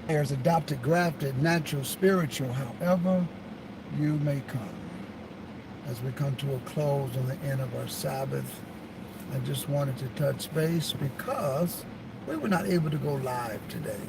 There's adopted, grafted, natural, spiritual, however you may come. As we come to a close on the end of our Sabbath, I just wanted to touch base because we were not able to go live today.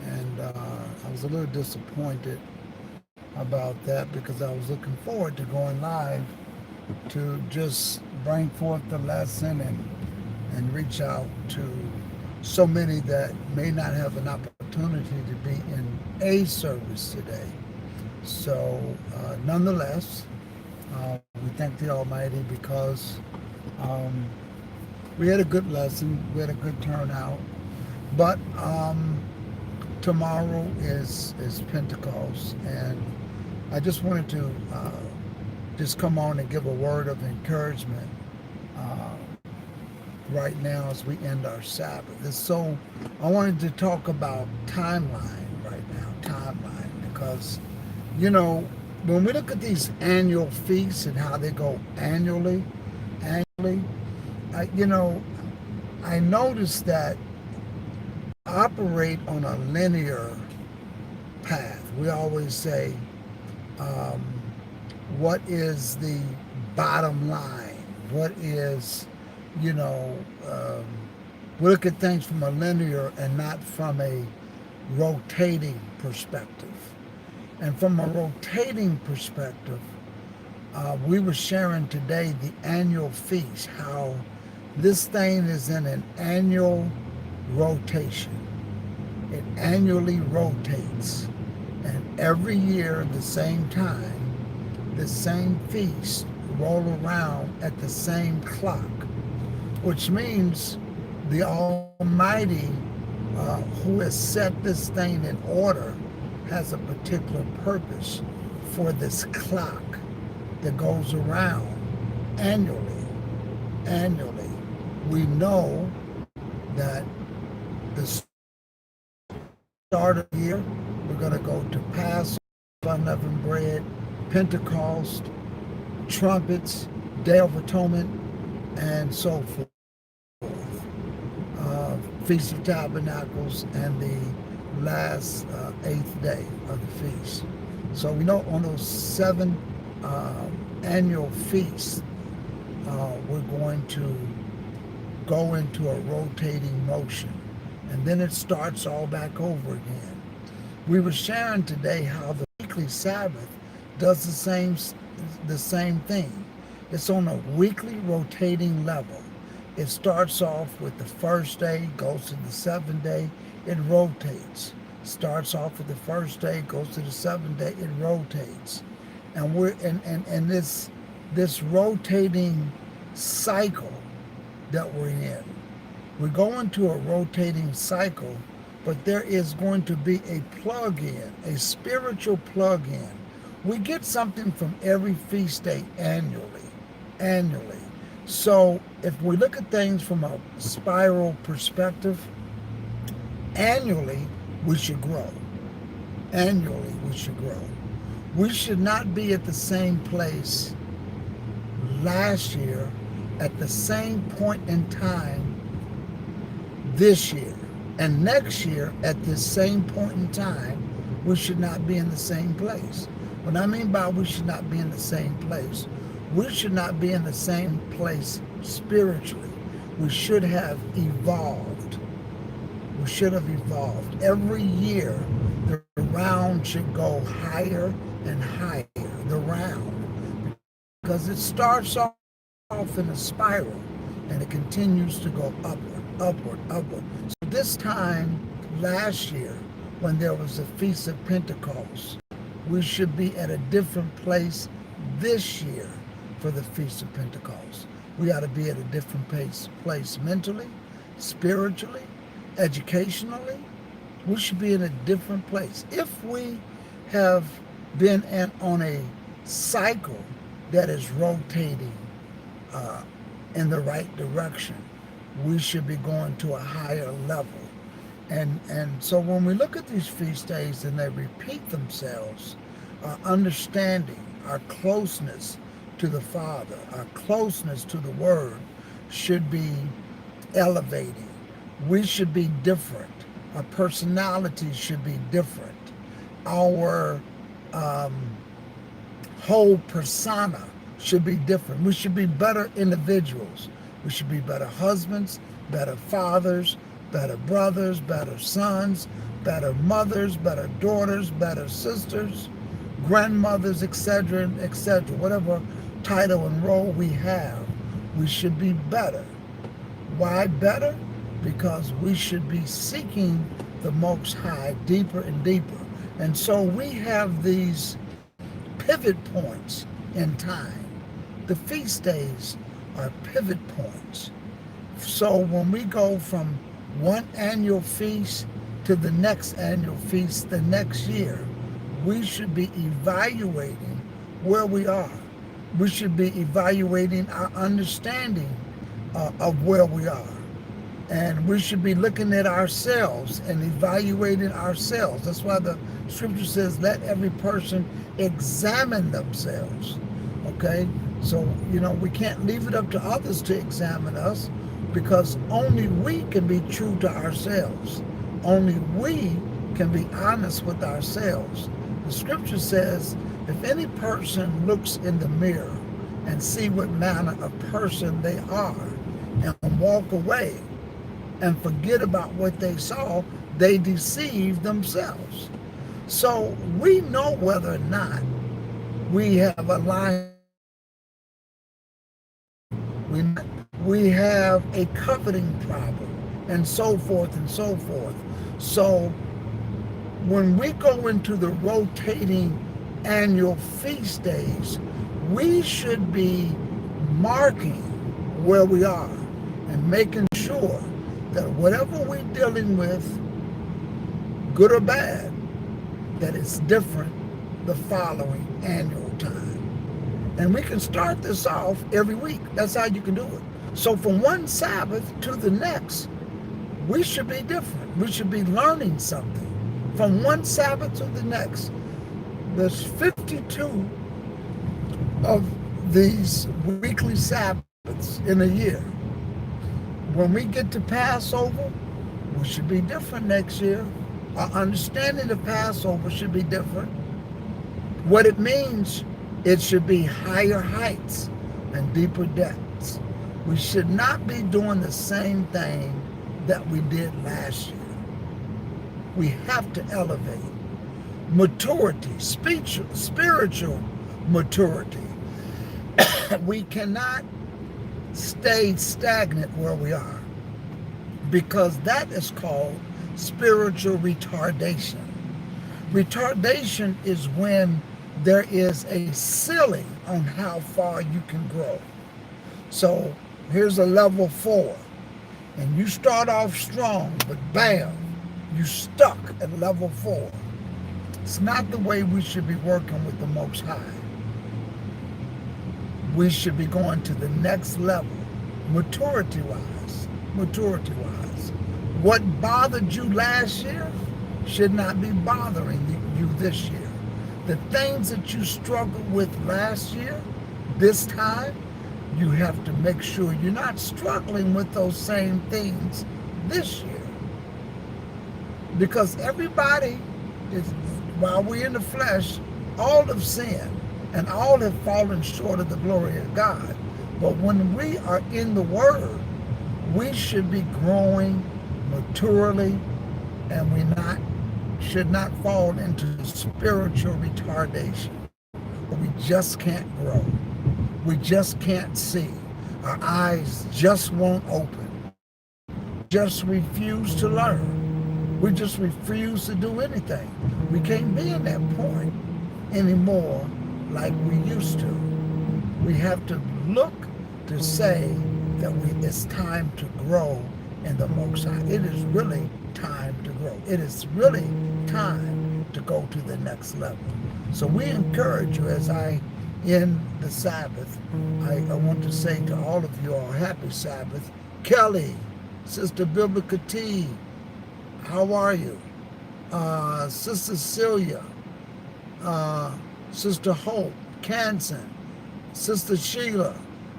And I was a little disappointed about that because I was looking forward to going live to just bring forth the lesson and reach out to so many that may not have an opportunity to be in a service today. So, nonetheless, we thank the Almighty because um, we had a good lesson, we had a good turnout. But tomorrow is Pentecost, and I just wanted to just come on and give a word of encouragement uh, right now as we end our Sabbath. And so I wanted to talk about timeline right now, timeline, because, you know, when we look at these annual feasts and how they go annually, you know, I noticed that operate on a linear path. We always say, um, what is the bottom line? What is, you know, we look at things from a linear and not from a rotating perspective. And from a rotating perspective, we were sharing today the annual feast, how this thing is in an annual rotation. It annually rotates. And every year at the same time, the same feast roll around at the same clock, which means the Almighty, who has set this thing in order, has a particular purpose for this clock that goes around annually. Annually, we know that the start of the year, we're going to go to Passover, unleavened bread, Pentecost, trumpets, Day of Atonement, and so forth. Feast of Tabernacles, and the last eighth day of the feast. So we know on those seven annual feasts, we're going to go into a rotating motion. And then it starts all back over again. We were sharing today how the weekly Sabbath does the same thing. It's on a weekly rotating level. It starts off with the first day, goes to the seventh day, it rotates. Starts off with the first day, goes to the seventh day, it rotates. And we're and this rotating cycle that we're in. We're going to a rotating cycle, but there is going to be a plug-in, a spiritual plug-in. We get something from every feast day annually. So if we look at things from a spiral perspective, annually we should grow. Annually we should grow. We should not be at the same place last year at the same point in time this year. And next year at this same point in time, we should not be in the same place. What I mean by we should not be in the same place, we should not be in the same place spiritually. We should have evolved. We should have evolved. Every year, the round should go higher and higher, the round, because it starts off in a spiral and it continues to go upward. So this time last year, when there was the Feast of Pentecost, we should be at a different place this year for the Feast of Pentecost. We ought to be at a different place mentally, spiritually, educationally. We should be in a different place. If we have been on a cycle that is rotating in the right direction, we should be going to a higher level. And so when we look at these feast days and they repeat themselves, our understanding, our closeness to the Father, our closeness to the Word should be elevating. We should be different. Our personality should be different. Our whole persona should be different. We should be better individuals. We should be better husbands, better fathers, better brothers, better sons, better mothers, better daughters, better sisters, grandmothers, etc., etc. Whatever title and role we have, we should be better. Why better? Because we should be seeking the Most High deeper and deeper. And so we have these pivot points in time. The feast days are pivot points. So when we go from one annual feast to the next annual feast the next year, we should be evaluating where we are. We should be evaluating our understanding of where we are. And we should be looking at ourselves and evaluating ourselves. That's why the scripture says, let every person examine themselves. Okay? So, we can't leave it up to others to examine us, because only we can be true to ourselves. Only we can be honest with ourselves. The scripture says, if any person looks in the mirror and see what manner of person they are and walk away and forget about what they saw, they deceive themselves. So we know whether or not we have a line, we have a coveting problem, and so forth and so forth. So when we go into the rotating annual feast days, we should be marking where we are and making sure that whatever we're dealing with, good or bad, that it's different the following annual time. And we can start this off every week. That's how you can do it. So from one Sabbath to the next, we should be different. We should be learning something. From one Sabbath to the next, there's 52 of these weekly Sabbaths in a year. When we get to Passover, we should be different next year. Our understanding of Passover should be different. What it means, it should be higher heights and deeper depths. We should not be doing the same thing that we did last year. We have to elevate. Maturity, spiritual maturity. We cannot stay stagnant where we are, because that is called spiritual retardation. Retardation is when there is a ceiling on how far you can grow. So here's a level 4, and you start off strong, but bam, you stuck at level 4. It's not the way we should be working with the Most High. We should be going to the next level, maturity-wise. What bothered you last year should not be bothering you this year. The things that you struggled with last year, this time, you have to make sure you're not struggling with those same things this year. Because everybody is, while we're in the flesh, all have sinned and all have fallen short of the glory of God. But when we are in the Word, we should be growing maturely, and we should not fall into spiritual retardation. We just can't grow. We just can't see. Our eyes just won't open. Just refuse to learn. We just refuse to do anything. We can't be in that point anymore like we used to. We have to look to say that it's time to grow in the Most High. It is really time to grow. It is really time to go to the next level. So we encourage you, as I end the Sabbath, I want to say to all of you all, happy Sabbath. Kelly, Sister Biblica T, how are you? Sister Celia, Sister Hope, Canson, Sister Sheila,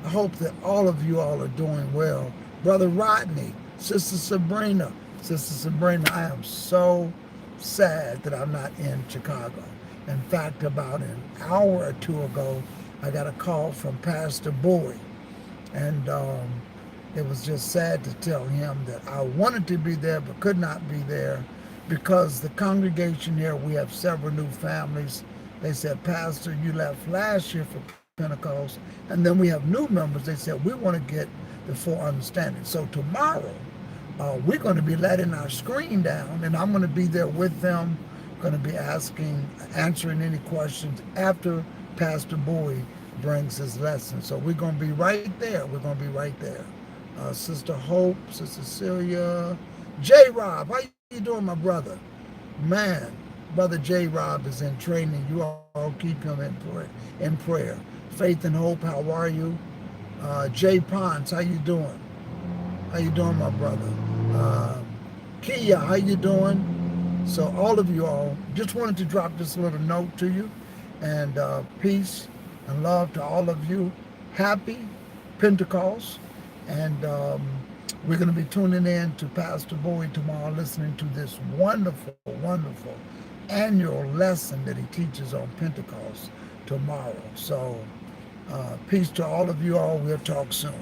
I hope that all of you all are doing well. Brother Rodney, Sister Sabrina, Sister Sabrina, I am so sad that I'm not in Chicago. In fact, about an hour or two ago, I got a call from Pastor Bowie, and it was just sad to tell him that I wanted to be there but could not be there because the congregation here, we have several new families. They said, Pastor, you left last year for Pentecost, and then we have new members. They said, we want to get the full understanding. So tomorrow, we're going to be letting our screen down, and I'm going to be there with them, going to be answering any questions after Pastor Bowie brings his lesson. So we're going to be right there. We're going to be right there. Sister Hope, Sister Celia, J. Rob, how you doing, my brother? Man, Brother J. Rob is in training. You all keep him in prayer. Faith and Hope, how are you? Jay Pons, how you doing? How you doing, my brother? Kia, how you doing? So all of you all, just wanted to drop this little note to you, and peace and love to all of you. Happy Pentecost, and we're going to be tuning in to Pastor Bowie tomorrow, listening to this wonderful, wonderful annual lesson that he teaches on Pentecost tomorrow. So peace to all of you all. We'll talk soon.